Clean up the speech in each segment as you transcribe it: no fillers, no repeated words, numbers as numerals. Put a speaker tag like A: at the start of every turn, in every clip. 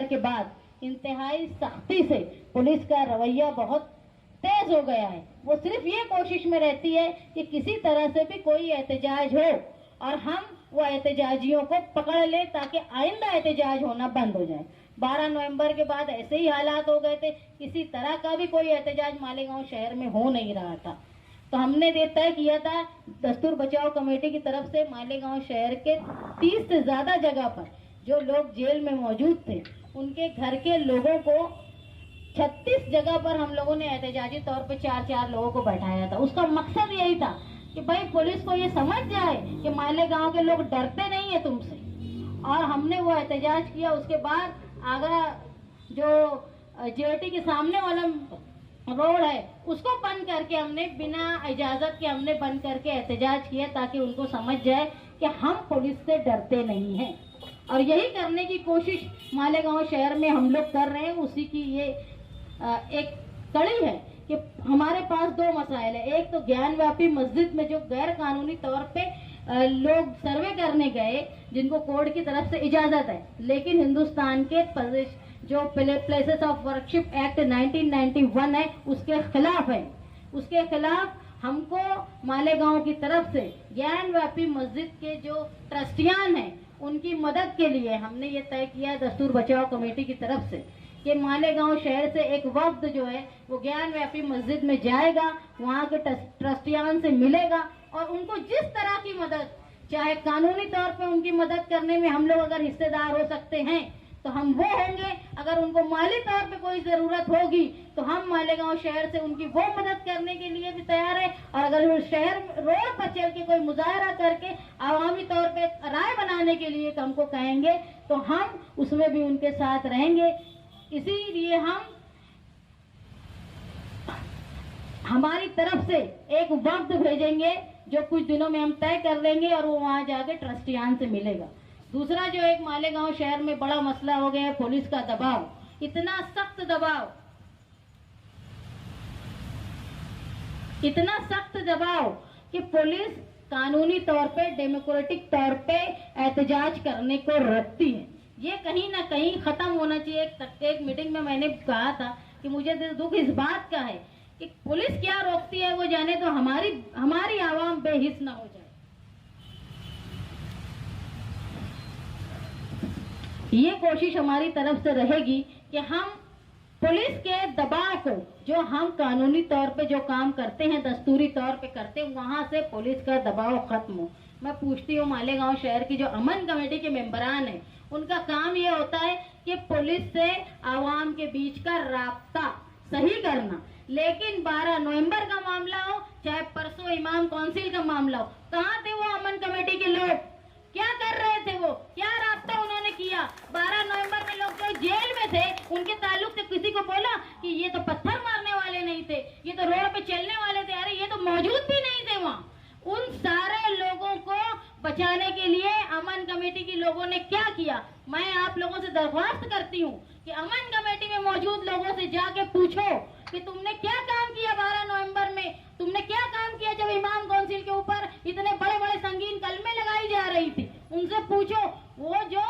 A: नवंबर के बाद इंतहाई सख्ती से पुलिस का रवैया बहुत तेज हो गया है। वो सिर्फ ये कोशिश में रहती है कि किसी तरह से भी कोई एहतजाज हो और हम वो एहतजाजियों को पकड़ ले ताकि आइंदा एहतजाज होना बंद हो जाए। 12 नवंबर के बाद ऐसे ही हालात हो गए थे, किसी तरह का भी कोई एहतजाज मालेगांव शहर में हो नहीं रहा था। तो हमने ये तय किया था दस्तूर बचाओ कमेटी की तरफ से मालेगांव शहर के 30 से ज्यादा जगह पर जो लोग जेल में मौजूद थे उनके घर के लोगों को 36 जगह पर हम लोगों ने एहतजाजी तौर पे 4-4 लोगों को बैठाया था। उसका मकसद यही था कि भाई पुलिस को ये समझ जाए कि मालेगांव के लोग डरते नहीं है तुमसे। और हमने वो एहतजाज किया। उसके बाद आगरा जो जेटी के सामने वाला रोड है उसको बंद करके हमने बिना इजाजत के हमने बंद करके एहतजाज किया ताकि उनको समझ जाए कि हम पुलिस से डरते नहीं हैं। और यही करने की कोशिश मालेगांव शहर में हम लोग कर रहे हैं। उसी की ये एक कड़ी है कि हमारे पास 2 मसाइल है। एक तो ज्ञानव्यापी मस्जिद में जो गैर कानूनी तौर पे लोग सर्वे करने गए जिनको कोर्ट की तरफ से इजाजत है, लेकिन हिंदुस्तान के जो प्लेसेस ऑफ वर्शिप एक्ट 1991 है उसके खिलाफ है। उसके खिलाफ हमको मालेगांव की तरफ से ज्ञानव्यापी मस्जिद के जो ट्रस्टियान हैं उनकी मदद के लिए हमने ये तय किया दस्तूर बचाओ कमेटी की तरफ से कि मालेगांव शहर से एक वफ्द जो है वो ज्ञानव्यापी मस्जिद में जाएगा, वहाँ के ट्रस्टियान से मिलेगा और उनको जिस तरह की मदद, चाहे कानूनी तौर पे उनकी मदद करने में हम लोग अगर हिस्सेदार हो सकते हैं तो हम वो होंगे। अगर उनको माली तौर पे कोई जरूरत होगी तो हम मालेगांव शहर से उनकी वो मदद करने के लिए भी तैयार है। और अगर वो शहर रोड पर चल के कोई मुजाहरा करके आवामी तौर पे राय बनाने के लिए हमको कहेंगे तो हम उसमें भी उनके साथ रहेंगे। इसीलिए हम हमारी तरफ से एक वक्त भेजेंगे जो कुछ दिनों में हम तय कर लेंगे और वो वहां जाके ट्रस्टियान से मिलेगा। दूसरा जो एक मालेगांव शहर में बड़ा मसला हो गया है पुलिस का दबाव, इतना सख्त दबाव कि पुलिस कानूनी तौर पे डेमोक्रेटिक तौर पे एहतजाज करने को रोकती है। ये कहीं ना कहीं खत्म होना चाहिए। एक मीटिंग में मैंने कहा था कि मुझे दुख इस बात का है कि पुलिस क्या रोकती है वो जाने तो हमारी आवाम बेहिस ना हो जाए। ये कोशिश हमारी तरफ से रहेगी कि हम पुलिस के दबाव को, जो हम कानूनी तौर पे जो काम करते हैं दस्तूरी तौर पे करते हैं, वहां से पुलिस का दबाव खत्म हो। मैं पूछती हूँ मालेगांव शहर की जो अमन कमेटी के मेंबरान है उनका काम ये होता है कि पुलिस से आवाम के बीच का राब्ता सही करना। लेकिन 12 नवंबर का मामला हो चाहे परसों इमाम काउंसिल का मामला हो, कहाँ थे वो अमन कमेटी के लोग? क्या कर रहे थे वो? क्या रास्ता उन्होंने किया? 12 नवंबर में लोग जो जेल में थे उनके ताल्लुक से किसी को बोला कि ये तो पत्थर मारने वाले नहीं थे, ये तो रोड पे चलने वाले थे? अरे ये तो मौजूद भी नहीं थे वहाँ। उन सारे लोगों को बचाने के लिए अमन कमेटी के लोगों ने क्या किया? मैं आप लोगों से दरख्वास्त करती हूँ कि अमन कमेटी में मौजूद लोगों से जाके पूछो कि तुमने क्या काम किया 12 नवंबर में, तुमने क्या काम किया जब इमाम काउंसिल के ऊपर इतने बड़े बड़े संगीन कलमे लगाई जा रही थी। उनसे पूछो, वो जो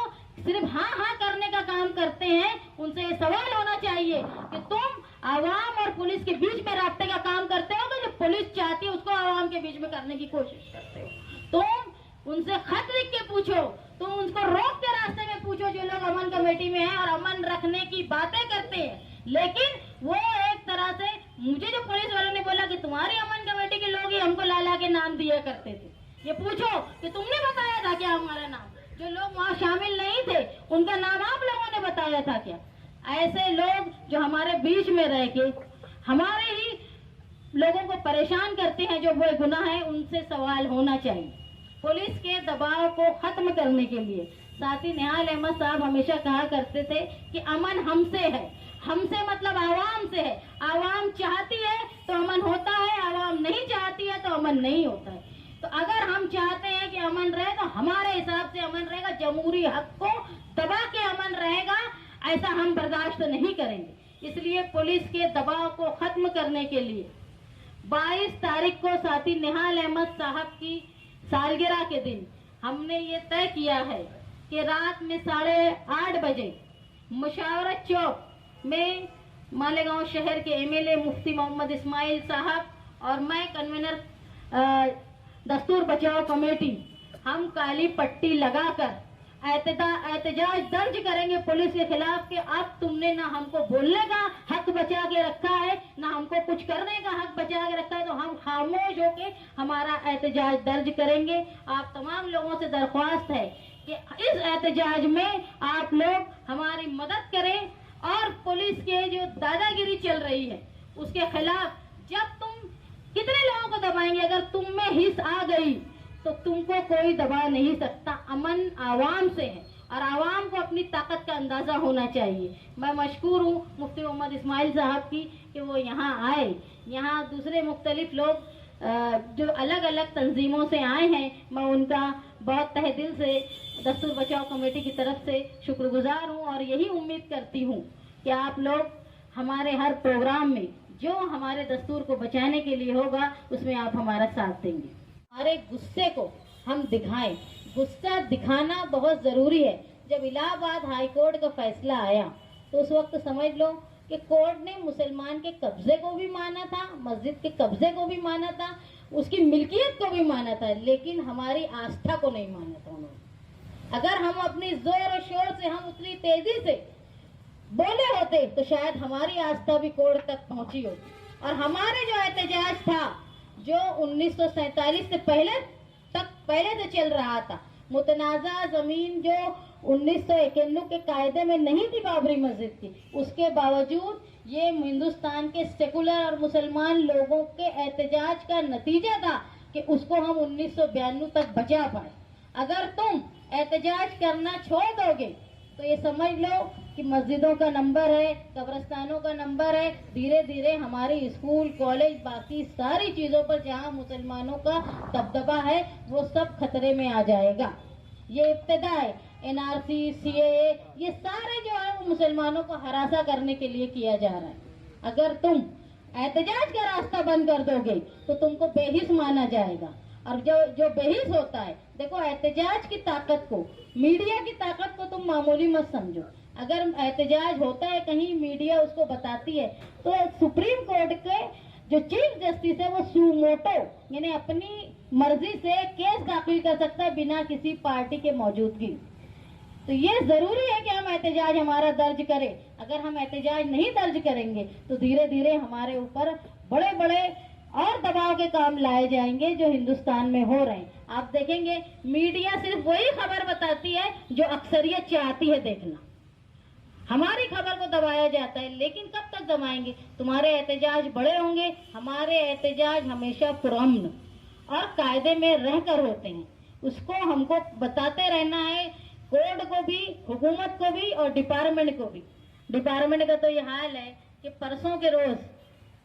A: सिर्फ हाँ हाँ करने का काम करते हैं उनसे ये सवाल होना चाहिए कि तुम आवाम और पुलिस के बीच में रास्ते का काम करते हो कि जो पुलिस चाहती है उसको आवाम के बीच में करने की कोशिश करते हो। तुम उनसे खत लिख के पूछो, तुम उनको रोक के रास्ते में पूछो जो लोग अमन कमेटी में हैं और अमन रखने की बातें करते हैं। लेकिन वो एक तरह से मुझे जो पुलिस वालों ने बोला कि तुम्हारी अमन कमेटी के लोग ही हमको लाला के नाम दिया करते थे। ये पूछो कि तुमने बताया था क्या हमारा नाम? जो लोग वहाँ शामिल नहीं थे उनका नाम आप लोगों ने बताया था क्या? ऐसे लोग जो हमारे बीच में रह के हमारे ही लोगों को परेशान करते हैं, जो वो गुनाह है, उनसे सवाल होना चाहिए। पुलिस के दबाव को खत्म करने के लिए साथी निहाल अहमद साहब हमेशा कहा करते थे कि अमन हमसे है। हमसे मतलब आवाम से है। आवाम चाहती है तो अमन होता है, आवाम नहीं चाहती है तो अमन नहीं होता है। तो अगर हम चाहते हैं कि अमन रहे तो हमारे हिसाब से अमन रहेगा, जमहूरी हक को दबा के अमन रहेगा, ऐसा हम बर्दाश्त नहीं करेंगे। इसलिए पुलिस के दबाव को खत्म करने के लिए 22 तारीख को साथी निहाल अहमद साहब की सालगिरह के दिन हमने ये तय किया है कि रात में 8:30 बजे मुशावरत चौक में मालेगांव शहर के एमएलए मुफ्ती मोहम्मद इस्माइल साहब और मैं कन्वीनर दस्तूर बचाओ कमेटी, हम काली पट्टी लगाकर एहतजाज दर्ज करेंगे पुलिस के खिलाफ कि अब तुमने ना हमको बोलने का हक बचा के रखा है, ना हमको कुछ करने का हक बचा के रखा है, तो हम खामोश होके हमारा एहतजाज दर्ज करेंगे। आप तमाम लोगों से दरख्वास्त है कि इस एहतजाज में आप लोग हमारी मदद करें और पुलिस के जो दादागिरी चल रही है उसके खिलाफ, जब तुम कितने लोगों को दबाएंगे, अगर तुम में हिस्स आ गई तो तुमको कोई दबा नहीं सकता। अमन आवाम से है और आवाम को अपनी ताकत का अंदाजा होना चाहिए। मैं मशकूर हूँ मुफ्ती मोहम्मद इस्माइल साहब की कि वो यहाँ आए। यहाँ दूसरे मुख्तलिफ लोग जो अलग अलग तंजीमों से आए हैं, मैं उनका बहुत तहे दिल से दस्तूर बचाओ कमेटी की तरफ से शुक्रगुजार हूँ और यही उम्मीद करती हूँ कि आप लोग हमारे हर प्रोग्राम में जो हमारे दस्तूर को बचाने के लिए होगा उसमें आप हमारा साथ देंगे। हमारे गुस्से को हम दिखाएं, गुस्सा दिखाना बहुत ज़रूरी है। जब इलाहाबाद हाई कोर्ट का फैसला आया तो उस वक्त समझ लो कि कोर्ट ने मुसलमान के कब्जे को भी माना था, मस्जिद के कब्जे को भी माना था, उसकी मिल्कियत को भी माना था, लेकिन हमारी आस्था को नहीं माना था उन्होंने। अगर हम अपनी जोर और शोर से हम उतनी तेजी से बोले होते तो शायद हमारी आस्था भी कोर्ट तक पहुंची होती। और हमारे जो एहतजाज था जो 1947 से पहले से चल रहा था, मुतनाज़ा जमीन जो 1991 के कायदे में नहीं थी बाबरी मस्जिद की, उसके बावजूद ये हिंदुस्तान के सेकुलर और मुसलमान लोगों के एहतजाज का नतीजा था कि उसको हम 1992 तक बचा पाए। अगर तुम एहतजाज करना छोड़ दोगे तो ये समझ लो कि मस्जिदों का नंबर है, कब्रस्तानों का नंबर है, धीरे धीरे हमारी स्कूल कॉलेज बाकी सारी चीज़ों पर जहाँ मुसलमानों का दबदबा है वो सब खतरे में आ जाएगा। ये इब्तिदा है। NRC, CAA, ये सारे जो है वो मुसलमानों को हरासा करने के लिए किया जा रहा है। अगर तुम एहतजाज का रास्ता बंद कर दोगे तो तुमको बेहिस माना जाएगा। और जो बेहिस होता है, देखो एहतजाज की ताकत को, मीडिया की ताकत को तुम मामूली मत समझो। अगर एहतजाज होता है कहीं, मीडिया उसको बताती है, तो सुप्रीम कोर्ट के जो चीफ जस्टिस है वो सुमोटो यानी अपनी मर्जी से केस दाखिल कर सकता है बिना किसी पार्टी के मौजूदगी। तो ये जरूरी है कि हम एहतजाज हमारा दर्ज करें। अगर हम एहतजाज नहीं दर्ज करेंगे तो धीरे धीरे हमारे ऊपर बड़े बड़े और दबाव के काम लाए जाएंगे जो हिंदुस्तान में हो रहे हैं। आप देखेंगे मीडिया सिर्फ वही खबर बताती है जो अक्सरियत चाहती है देखना। हमारी खबर को दबाया जाता है, लेकिन कब तक दबाएंगे? तुम्हारे एहतजाज बड़े होंगे, हमारे एहतजाज हमेशा पुरअमन और कायदे में रहकर होते हैं। उसको हमको बताते रहना है, कोर्ट को भी, हुकूमत को भी और डिपार्टमेंट को भी। डिपार्टमेंट का तो ये हाल है कि परसों के रोज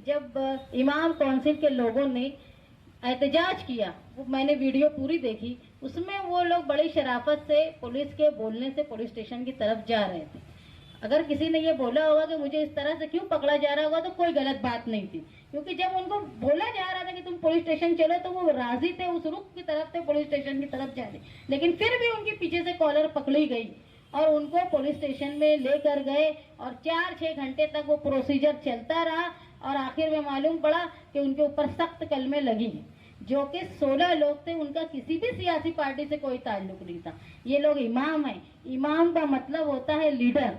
A: जब इमाम काउंसिल के लोगों ने एहतजाज किया, वो मैंने वीडियो पूरी देखी, उसमें वो लोग बड़ी शराफत से पुलिस के बोलने से पुलिस स्टेशन की तरफ जा रहे थे। अगर किसी ने ये बोला होगा कि मुझे इस तरह से क्यों पकड़ा जा रहा होगा तो कोई गलत बात नहीं थी, क्योंकि जब उनको बोला जा रहा था कि तुम पुलिस स्टेशन चलो तो वो राजी थे, उस रुख की तरफ थे पुलिस स्टेशन की तरफ जाने। लेकिन फिर भी उनके पीछे से कॉलर पकड़ी गई और उनको पुलिस स्टेशन में लेकर गए और 4-6 घंटे तक वो प्रोसीजर चलता रहा और आखिर में मालूम पड़ा कि उनके ऊपर सख्त कलमे लगी हैं, जो कि 16 लोग थे, उनका किसी भी सियासी पार्टी से कोई ताल्लुक नहीं था। ये लोग इमाम हैं। इमाम का मतलब होता है लीडर।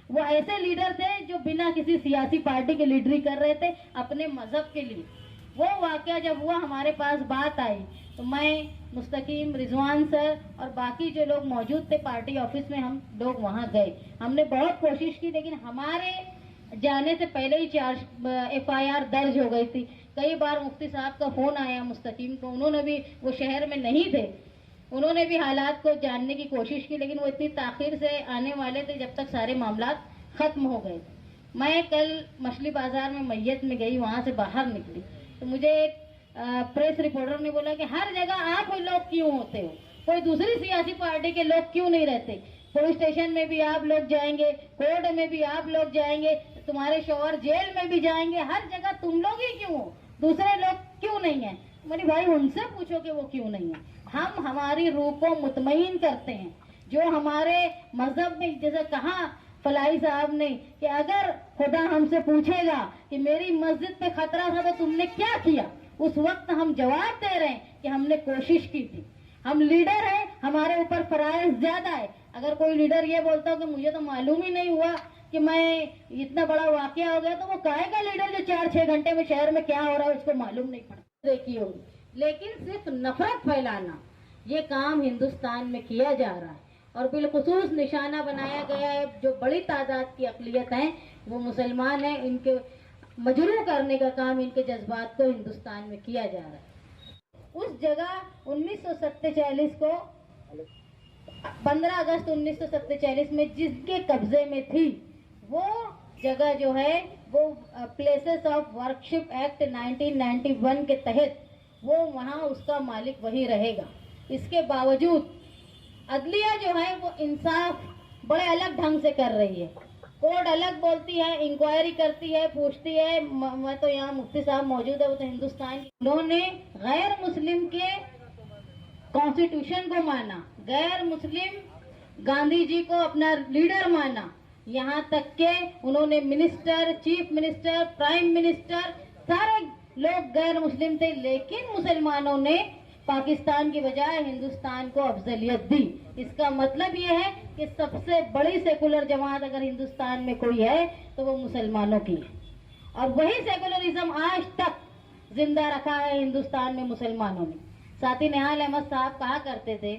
A: वो ऐसे लीडर थे जो बिना किसी सियासी पार्टी के लीडरी कर रहे थे अपने मजहब के लिए। वो वाकया जब हुआ, हमारे पास बात आई तो मैं, मुस्तकीम, रिजवान सर और बाकी जो लोग मौजूद थे पार्टी ऑफिस में, हम लोग वहाँ गए। हमने बहुत कोशिश की, लेकिन हमारे जाने से पहले ही 4 FIR दर्ज हो गई थी। कई बार मुफ्ती साहब का फोन आया मुस्तकीम को, उन्होंने भी, वो शहर में नहीं थे, उन्होंने भी हालात को जानने की कोशिश की, लेकिन वो इतनी ताखिर से आने वाले थे जब तक सारे मामलात खत्म हो गए थे। मैं कल मछली बाजार में मैयत में गई, वहाँ से बाहर निकली तो मुझे एक प्रेस रिपोर्टर ने बोला कि हर जगह आप लोग क्यों होते हो, कोई दूसरी सियासी पार्टी के लोग क्यों नहीं रहते? पुलिस स्टेशन में भी आप लोग जाएंगे, कोर्ट में भी आप लोग जाएंगे, तुम्हारे शौहर जेल में भी जाएंगे, हर जगह तुम लोग ही क्यों हो, दूसरे लोग क्यों नहीं है? मेरे भाई उनसे पूछो कि वो क्यों नहीं है। हम हमारी रूह को मुतमईन करते हैं, जो हमारे मजहब में जैसे कहा फलाई साहब ने कि अगर खुदा हमसे पूछेगा कि मेरी मस्जिद पे खतरा था तो तुमने क्या किया, उस वक्त हम जवाब दे रहे हैं कि हमने कोशिश की थी। हम लीडर हैं, हमारे ऊपर फराइज ज्यादा है। अगर कोई लीडर ये बोलता हो कि मुझे तो मालूम ही नहीं हुआ कि मैं इतना बड़ा वाकया हो गया, तो वो काहे का लीडर जो 4-6 घंटे में शहर में क्या हो रहा है उसको मालूम नहीं पड़ता। देखी होगी, लेकिन सिर्फ नफरत फैलाना ये काम हिंदुस्तान में किया जा रहा है और बिलखुसूस निशाना बनाया गया है। जो बड़ी तादाद की अकलियत है वो मुसलमान है, इनके मजरूह करने का काम, इनके जज्बात को हिंदुस्तान में किया जा रहा है। उस जगह 1947 को 15 अगस्त 1947 में जिसके कब्जे में थी, वो जगह जो है वो प्लेसेस ऑफ वर्कशिप एक्ट 1991 के तहत वो वहाँ उसका मालिक वही रहेगा। इसके बावजूद अदलिया जो है वो इंसाफ बड़े अलग ढंग से कर रही है। कोर्ट अलग बोलती है, इंक्वायरी करती है, पूछती है। मैं तो यहाँ मुफ्ती साहब मौजूद है, वो तो हिंदुस्तान की, उन्होंने गैर मुस्लिम के कॉन्स्टिट्यूशन को माना, गैर मुस्लिम गांधी जी को अपना लीडर माना, यहाँ तक के उन्होंने minister, chief minister, prime minister सारे लोग गैर मुस्लिम थे। लेकिन मुसलमानों ने पाकिस्तान की बजाय हिंदुस्तान को अफजलियत दी। इसका मतलब यह है कि सबसे बड़ी सेकुलर जमात अगर हिंदुस्तान में कोई है तो वो मुसलमानों की है, और वही सेकुलरिज्म आज तक जिंदा रखा है हिंदुस्तान में मुसलमानों ने। साथी निहाल अहमद साहब कहा करते थे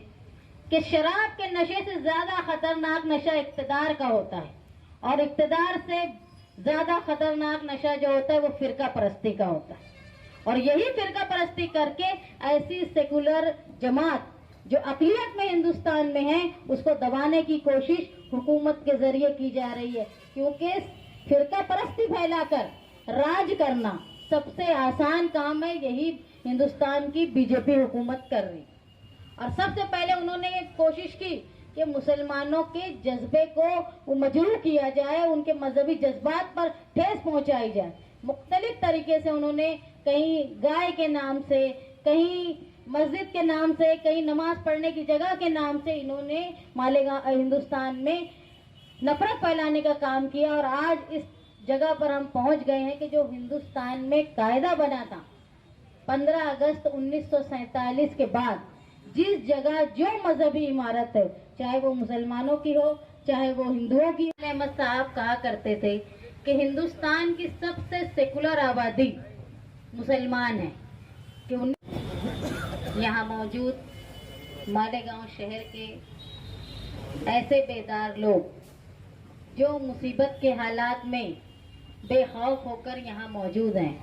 A: कि शराब के नशे से ज्यादा खतरनाक नशा इक्तदार का होता है, और इक्तदार से ज्यादा खतरनाक नशा जो होता है वो फिरका परस्ती का होता है। और यही फिरका परस्ती करके ऐसी सेकुलर जमात जो अक़लियत में हिंदुस्तान में है उसको दबाने की कोशिश हुकूमत के जरिए की जा रही है, क्योंकि फिरका परस्ती फैलाकर राज करना सबसे आसान काम है। यही हिंदुस्तान की बीजेपी हुकूमत कर रही। और सबसे पहले उन्होंने ये कोशिश की कि मुसलमानों के जज्बे को मजरूह किया जाए, उनके मजहबी जज्बात पर ठेस पहुंचाई जाए। मुख्तलिफ तरीके से उन्होंने कहीं गाय के नाम से, कहीं मस्जिद के नाम से, कहीं नमाज पढ़ने की जगह के नाम से इन्होंने हिंदुस्तान में नफरत फैलाने का काम किया। और आज इस जगह पर हम पहुंच गए हैं कि जो हिंदुस्तान में कायदा बना था 15 अगस्त 1947 के बाद, जिस जगह जो मजहबी इमारत है, चाहे वो मुसलमानों की हो चाहे वो हिंदुओं की। अहमद साहब कहा करते थे कि हिंदुस्तान की सबसे सेकुलर आबादी मुसलमान है, कि यहाँ मौजूद मालेगांव शहर के ऐसे बेदार लोग जो मुसीबत के हालात में बेखौफ होकर यहाँ मौजूद हैं।